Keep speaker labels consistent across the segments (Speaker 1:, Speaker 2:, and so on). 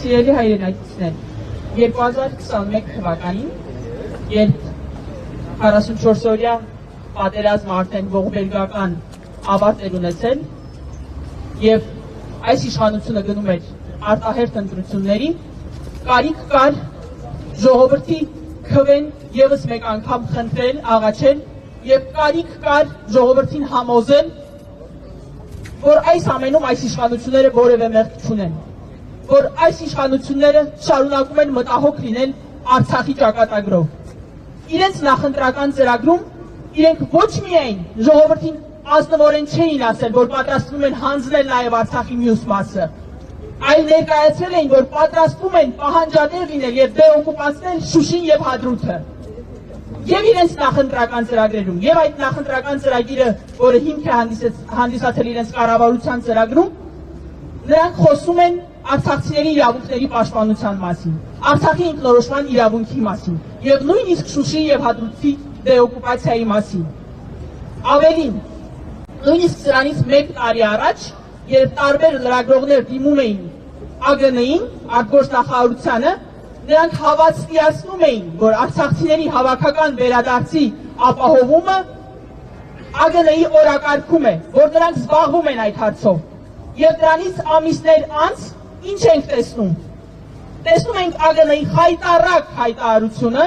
Speaker 1: Սիրելի հայրենակիցներ, 2021 թվականին, երբ 44-օրյա պատերազմը արդեն ողբերգական ավարտ էր ունեցել եւ այս իշխանությունը գնում էր արտահերթ ընտրությունների, կարիք կար ժողովրդի քվեն եւս մեկ անգամ խնդրել, աղաչել եւ կարիք կար ժողովրդին համոզել, որ այս ամենում այս իշխանությունները որևէ մեղք չունեն, որ այս իշխանությունները շարունակում են մտահոգ լինել Արցախի ճակատագրով։ Իրենց նախընտրական ծրագրում իրենք ոչ միայն ժողովրդին ազնվորեն չէին ասել, որ պատրաստվում են հանձնել նաև Արցախի մյուս մասը, այլ ներկայացրել էին, որ պատրաստվում են պահանջատեր լինել եւ դեօկուպացնել Շուշին եւ Հադրութը։ Եվ իրենց նախընտրական ծրագրերում, եւ այդ նախընտրական ծրագիրը, որը հիմք է հանդիսացել իրենց կառավարության ծրագրում, նրանք խոսում են արցախցիների իրավունքների պաշտպանության մասին, Արցախի ինքնորոշման իրավունքի մասին եւ նույնիսկ Շուշի եւ Հադրութի դեօկուպացիայի մասին։ Ավելին, նույնիսկ սրանից 1 տարի առաջ, երբ տարբեր լրագրողներ դիմում էին ԱԳՆ-ին, արտգործնախարարությանը, նրանք հավաստիացնում էին, որ արցախցիների հավաքական վերադարձի ապահովումը ԱԳՆ-ի օրակարգում է, որ նրանք զբաղվում են այդ հարցով։ Եվ դրանից ամիսներ անց ինչ ենք տեսնում։ Տեսնում ենք ԱԳՆ-ի խայտառակ հայտարարությունը,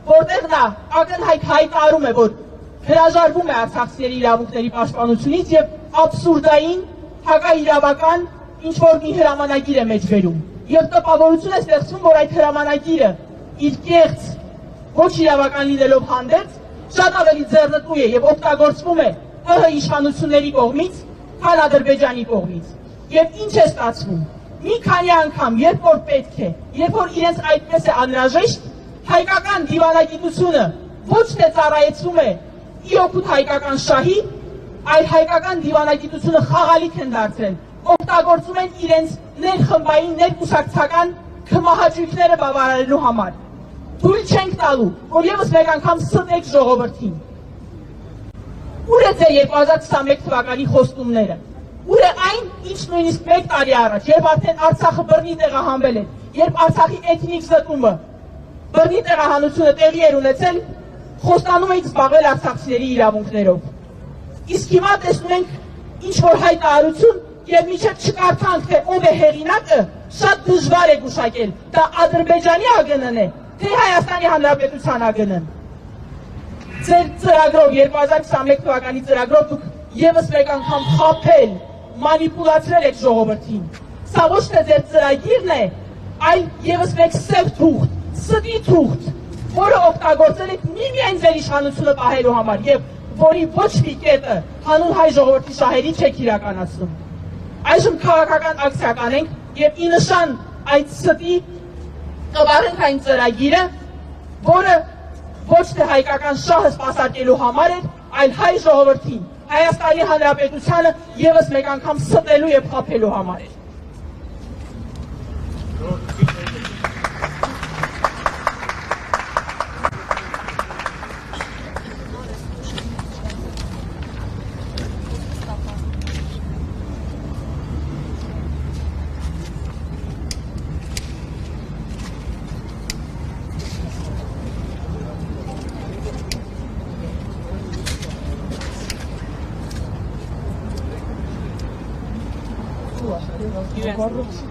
Speaker 1: որտեղ նա ակնհայտ հայտարարում է, որ հրաժարվում է արցախցիների իրավունքների պաշտպանությունից եւ աբսուրդային հակաիրավական ինչ-որ մի հրամանագիր է մեջ բերում։ Եվ տպավորություն է ստեղծվում, որ այդ հրամանագիրը իր կեղծ ոչ իրավական լինելով հանդերձ շատ ավելի ձեռնտու է եւ օգտագործվում է ՀՀ իշխանությունների կողմից, քան Ադրբեջանի կողմից։ Եվ ինչ է ստացվում։ Մի քանի անգամ, երբ որ պետք է, երբ որ իրենց այդպես է անհրաժեշտ, հայկական դիվանագիտությունը ոչ թե ծառայեցվում է ի օգուտ հայկական շահի, այլ հայկական դիվանագիտությունը խաղալիք են դարձրել, օգտագործում են իրենց ներխմբային, ներկուսակցական քմահաճույքները բավարարելու համար։ Թույլ չենք տալու, որ եւս մեկ անգամ ստեք ժողովրդին։ Ուր է ձեր 2021 թվականի խոստումները։ Ուր է այն, ինչ նույնիսկ 1 տարի առաջ, երբ արդեն Արցախը բռնի տեղահանվել է, երբ Արցախի էթնիկ զտումը, բռնի տեղահանությունը տեղի էր ունեցել, խոստանում էիք զբաղվել արցախցիների իրավունքներով։ Իսկ հիմա տեսնում ենք ինչ-որ հայտարարություն եւ մինչեւ չկարդանք, թե ով է հեղինակը, շատ դժվար է գուշակել, դա Ադրբեջանի ԱԳՆ-ն է, թե Հայաստանի Հանրապետության ԱԳՆ-ն։ Ձեր ծրագրով 2021 թվականի ծրագրով դուք եւս մեկ անգամ խաբել, մանիպուլացրել եք ժողովրդին։ Սա ոչ թե ձեր ծրագիրն է, այլ եւս մեկ սև թուղթ, ստի թուղթ, որը օգտագործել եք միմիայն ձեր իշխանությունը պահելու համար եւ որի ոչ մի կետը հանուն հայ ժողովրդի շահերի չեք իրականացնում։ Այժմ քաղաքական ակցիա կանենք եւ ի նշան այդ ստի կվարենք այն ծրագիրը, որը ոչ թե հայկական շահը սպասարկելու համար էր, այլ հայ ժողովրդին, Հայաստանի Հանրապետությանը եւս մեկ անգամ ստելու եւ խաբելու համար էր։
Speaker 2: Իրենց